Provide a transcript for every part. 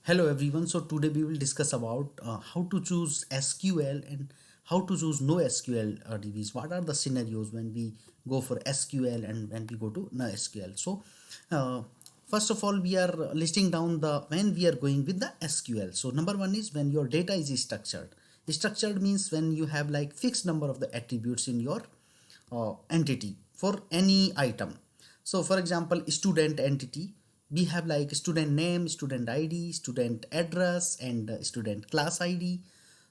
Hello everyone. So today we will discuss about how to choose SQL and how to choose NoSQL DBs. What are the scenarios when we go for SQL and when we go to NoSQL? So uh, first of all, we are listing down the when we are going with the SQL. So number one is when your data is structured. Structured means when you have like fixed number of the attributes in your entity for any item. So for example, student entity, we have like student name, student id, student address, and student class id.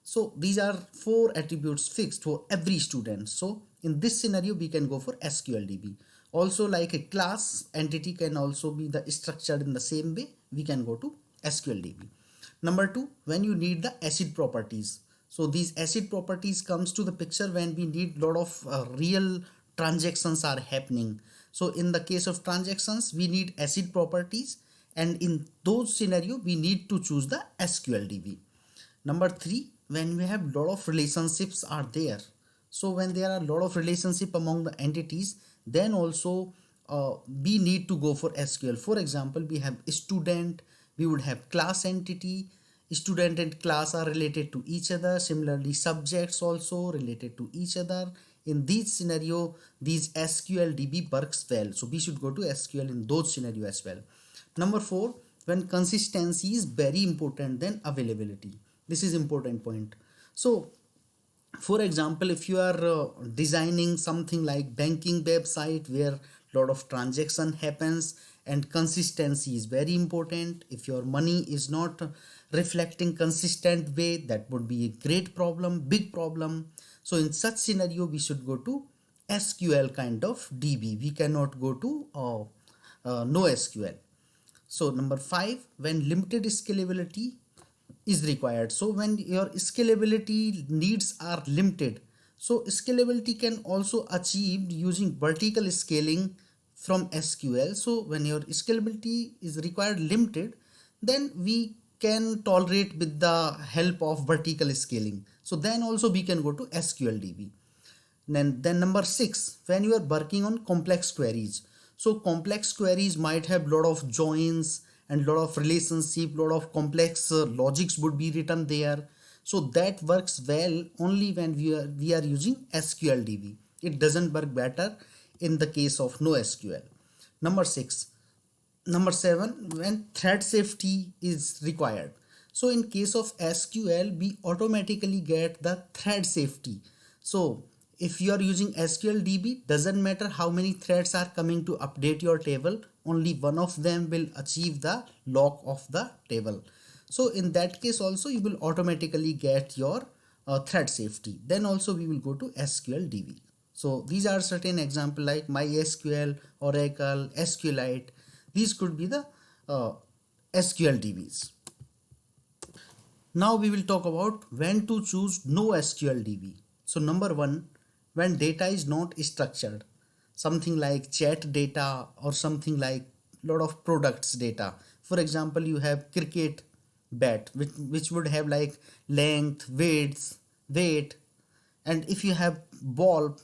So these are four attributes fixed for every student. So in this scenario we can go for sqldb. Also, like a class entity can also be the structured in the same way, we can go to sqldb. Number two, when you need the acid properties. So these acid properties comes to the picture when we need lot of real transactions are happening. So in the case of transactions, we need acid properties, and in those scenario, we need to choose the SQLDB. Number three, when we have lot of relationships are there. So when there are a lot of relationship among the entities, then also we need to go for SQL. For example, we have student, we would have class entity, student and class are related to each other. Similarly, subjects also related to each other. In these scenario, these SQLDB works well. So we should go to SQL in those scenario as well. Number four, when consistency is very important than availability. This is important point. So for example, if you are designing something like banking website where lot of transaction happens and consistency is very important, if your money is not reflecting consistent way, that would be a great problem, big problem. So in such scenario we should go to SQL kind of DB, we cannot go to NoSQL. So number five, when limited scalability is required. So when your scalability needs are limited, so scalability can also achieved using vertical scaling from SQL. So when your scalability is required limited, then we can tolerate with the help of vertical scaling. So then also we can go to SQLDB. Then number six, when you are working on complex queries. So complex queries might have lot of joins and lot of relationship, lot of complex logics would be written there. So that works well only when we are using SQLDB. It doesn't work better in the case of NoSQL. Number six, number seven, when thread safety is required. So in case of SQL, we automatically get the thread safety. So if you are using SQLDB, doesn't matter how many threads are coming to update your table, only one of them will achieve the lock of the table. So in that case also you will automatically get your thread safety. Then also we will go to SQLDB. So these are certain example like MySQL, Oracle, SQLite. These could be the SQLDBs. Now we will talk about when to choose NoSQLDB. So number one, when data is not structured, something like chat data or something like lot of products data. For example, you have cricket bat which would have like length, width, weight, and if you have ball,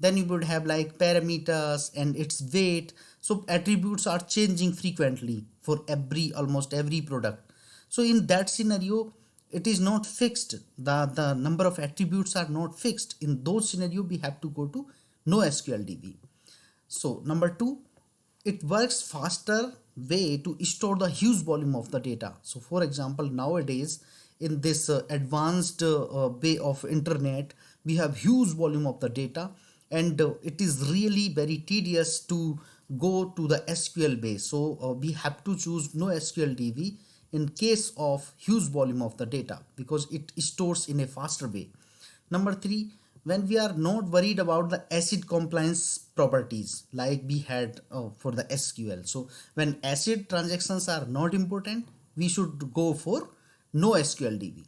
then you would have like parameters and its weight. So attributes are changing frequently for almost every product. So in that scenario, it is not fixed, the number of attributes are not fixed. In those scenario we have to go to NoSQLDB. So number two, it works faster way to store the huge volume of the data. So for example, nowadays in this advanced way of internet, we have huge volume of the data, and it is really very tedious to go to the SQL base. So we have to choose NoSQLDB in case of huge volume of the data because it stores in a faster way. Number three, when we are not worried about the acid compliance properties like we had for the SQL. So when acid transactions are not important, we should go for NoSQLDB.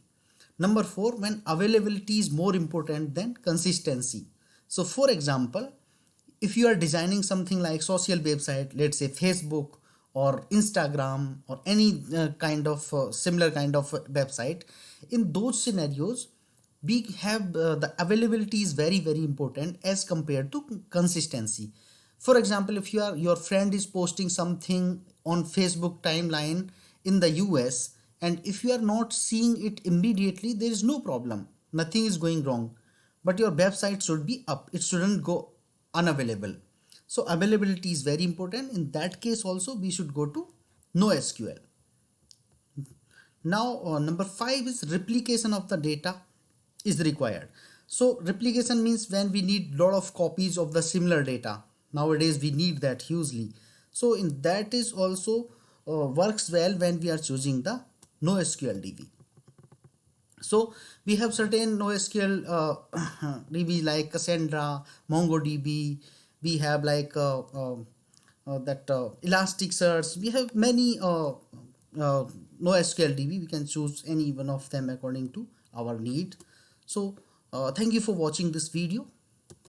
Number four, when availability is more important than consistency. So for example, if you are designing something like social website, let's say Facebook or Instagram or any kind of similar kind of website, in those scenarios we have the availability is very important as compared to consistency. For example, if your friend is posting something on Facebook timeline in the US, and if you are not seeing it immediately, there is no problem, nothing is going wrong, but your website should be up, it shouldn't go unavailable. So availability is very important. In that case also we should go to NoSQL. Now number 5 is replication of the data is required. So replication means when we need lot of copies of the similar data. Nowadays we need that hugely. So in that is also works well when we are choosing the NoSQL DB. So we have certain NoSQL DB like Cassandra, MongoDB. We have like that Elasticsearch. We have many NoSQL DB. We can choose any one of them according to our need. So thank you for watching this video.